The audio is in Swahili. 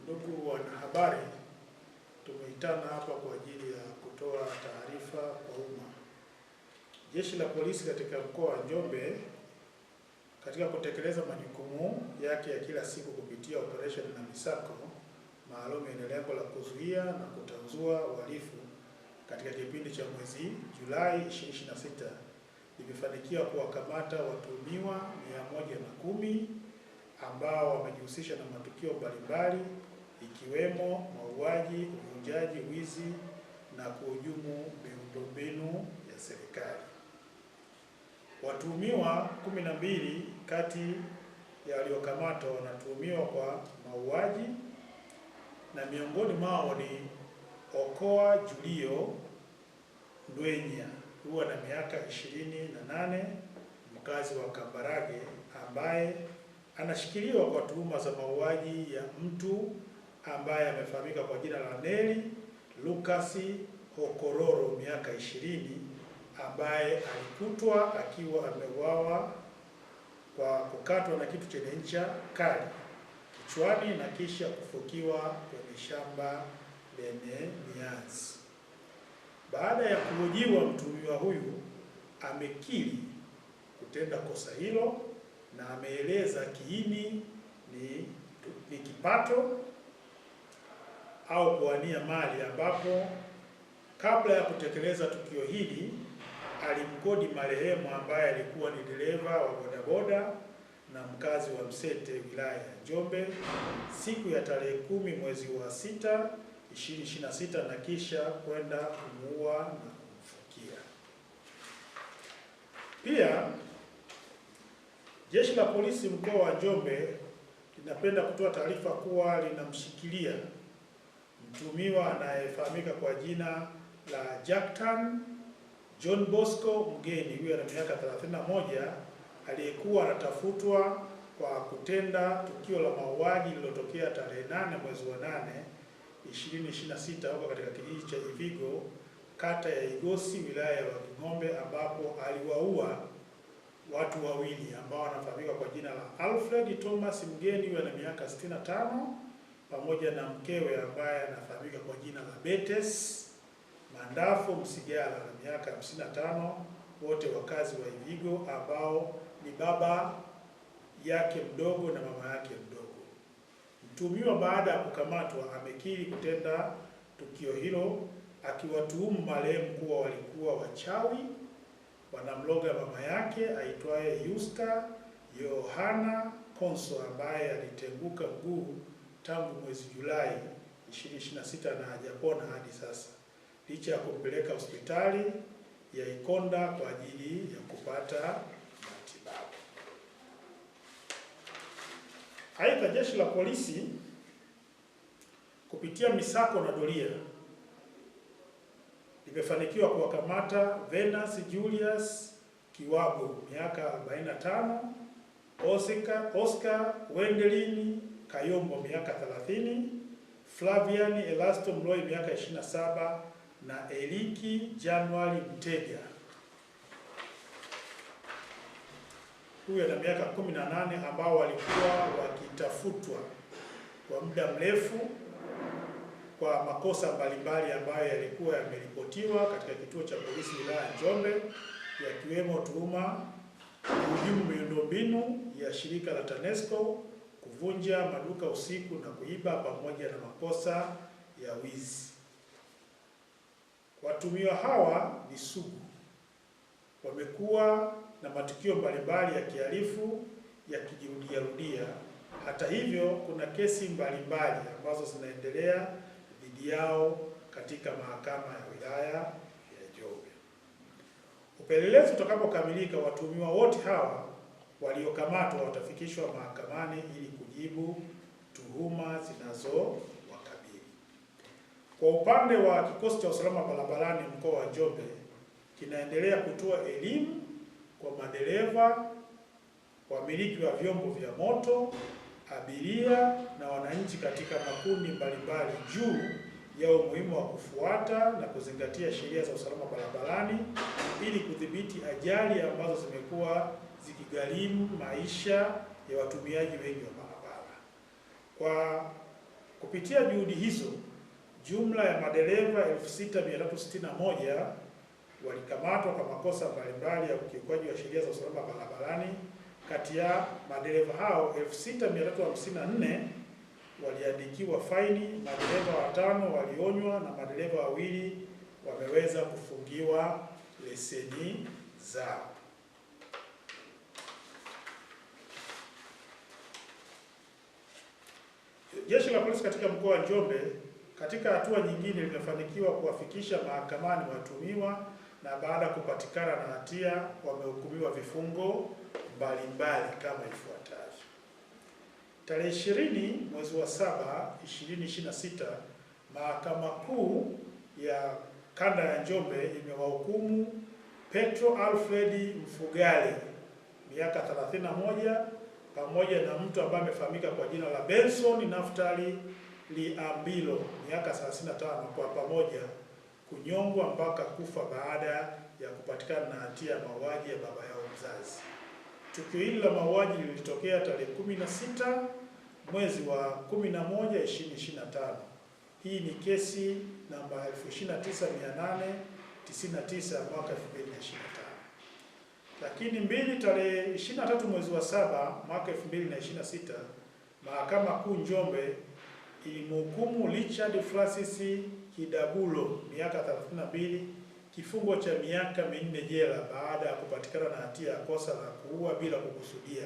Ndugu wanahabari, tumeitana hapa kwa ajili ya kutoa taarifa kwa umma. Jeshi la polisi katika mkoa wa Njombe katika kutekeleza majukumu yake ya kila siku kupitia operation na misako maalum yenye lengo la kuzuia na kutanzua uhalifu katika kipindi cha mwezi Julai 2026 imefanikiwa kuwakamata watuhumiwa 110 ambao wamejihusisha na matukio mbalimbali ikiwemo mauaji, uvunjaji, wizi na kuhujumu miundombinu ya serikali. Watuhumiwa 12 kati ya waliokamatwa wanatuhumiwa kwa mauaji na miongoni mwao ni Okoa Julio Ndwenya, huwa na miaka 28, mkazi wa Kambarage, ambaye anashikiliwa kwa tuhuma za mauaji ya mtu ambaye amefahamika kwa jina la Neli Lucas Hokororo, miaka 20, ambaye alikutwa akiwa ameuawa kwa kukatwa na kitu chenye ncha kali kichwani na kisha kufukiwa kwenye shamba lenye mianzi. Baada ya kuhojiwa, mtuhumiwa huyu amekiri kutenda kosa hilo na ameeleza kiini ni kipato au kuwania mali, ambapo kabla ya kutekeleza tukio hili alimkodi marehemu ambaye alikuwa ni dereva wa bodaboda na mkazi wa Msete, wilaya ya Njombe, siku ya tarehe 10 mwezi wa 6 2026 na kisha kwenda kumuua na kumfukia. Pia Jeshi la Polisi mkoa wa Njombe linapenda kutoa taarifa kuwa linamshikilia mtuhumiwa anayefahamika kwa jina la Jackton John Bosco Mgeni, huyo ana miaka 31, aliyekuwa anatafutwa kwa kutenda tukio la mauaji lililotokea tarehe 8 mwezi wa 8 2026 huko katika kijiji cha Ivigo, kata ya Igosi, wilaya ya Wanging'ombe, ambapo aliwaua watu wawili ambao wanafahamika kwa jina la Alfred Thomas Mgeni, huyo ana miaka 65, pamoja na mkewe ambaye anafahamika kwa jina la Betes Mandafo Msigala na miaka 55, wote wakazi wa Ivigo, ambao ni baba yake mdogo na mama yake mdogo. Mtuhumiwa baada ya kukamatwa amekiri kutenda tukio hilo, akiwatuhumu marehemu kuwa walikuwa wachawi wanamloga mama yake aitwaye Yusta Yohana Konso, ambaye alitenguka mguu tangu mwezi Julai 2026 na hajapona hadi sasa, licha ya kumpeleka hospitali ya Ikonda kwa ajili ya kupata matibabu. Aidha, Jeshi la Polisi kupitia misako na doria limefanikiwa kuwakamata Venus Julius Kiwago, miaka 45, Oscar Wendelini Kayombo, miaka 30, Flavian Elasto Mloi, miaka 27, na Eliki January Mtega, huyo na miaka 18, ambao walikuwa wakitafutwa kwa muda mrefu kwa makosa mbalimbali ambayo yalikuwa yameripotiwa katika kituo cha polisi wilaya ya Njombe, yakiwemo tuhuma kuhujumu miundombinu ya shirika la TANESCO, kuvunja maduka usiku na kuiba, pamoja na makosa ya wizi. Watuhumiwa hawa ni sugu, wamekuwa na matukio mbalimbali ya kihalifu yakijirudia. Hata hivyo, kuna kesi mbalimbali ambazo zinaendelea dhidi yao katika mahakama ya wilaya ya Njombe. Upelelezi utakapokamilika, watuhumiwa wote hawa waliokamatwa watafikishwa mahakamani ili kujibu tuhuma zinazowakabili. Kwa upande wa kikosi cha usalama barabarani mkoa wa Njombe, kinaendelea kutoa elimu kwa madereva, wamiliki wa vyombo vya moto, abiria na wananchi katika makundi mbalimbali juu ya umuhimu wa kufuata na kuzingatia sheria za usalama barabarani ili kudhibiti ajali ambazo zimekuwa zikigharimu maisha ya watumiaji wengi wa barabara. Kwa Kupitia juhudi hizo, jumla ya madereva 6361 walikamatwa kwa makosa mbalimbali ya ukiukwaji wa sheria za usalama barabarani. Kati ya madereva hao 6354 waliandikiwa faini, madereva 5 walionywa na madereva 2 wameweza kufungiwa leseni zao. Jeshi la Polisi katika mkoa wa Njombe katika hatua nyingine limefanikiwa kuwafikisha mahakamani watuhumiwa na baada ya kupatikana na hatia wamehukumiwa vifungo mbalimbali kama ifuatavyo. Tarehe 20 mwezi wa 7 2026, Mahakama Kuu ya Kanda ya Njombe imewahukumu Petro Alfred Mfugale miaka 31 pamoja na mtu ambaye amefahamika kwa jina la Benson Naftali Liambilo miaka 35 kwa pamoja kunyongwa mpaka kufa baada ya kupatikana na hatia ya mauaji ya baba yao mzazi. Tukio hili la mauaji lilitokea tarehe 16 mwezi wa 11 2025. Hii ni kesi namba 29899 mwaka 2025. Lakini tarehe 23 mwezi wa 7 mwaka 2026, Mahakama Kuu Njombe ilimhukumu Richard Francis Kidabulo miaka 32 kifungo cha miaka 4 jela baada ya kupatikana na hatia ya kosa la kuua bila kukusudia.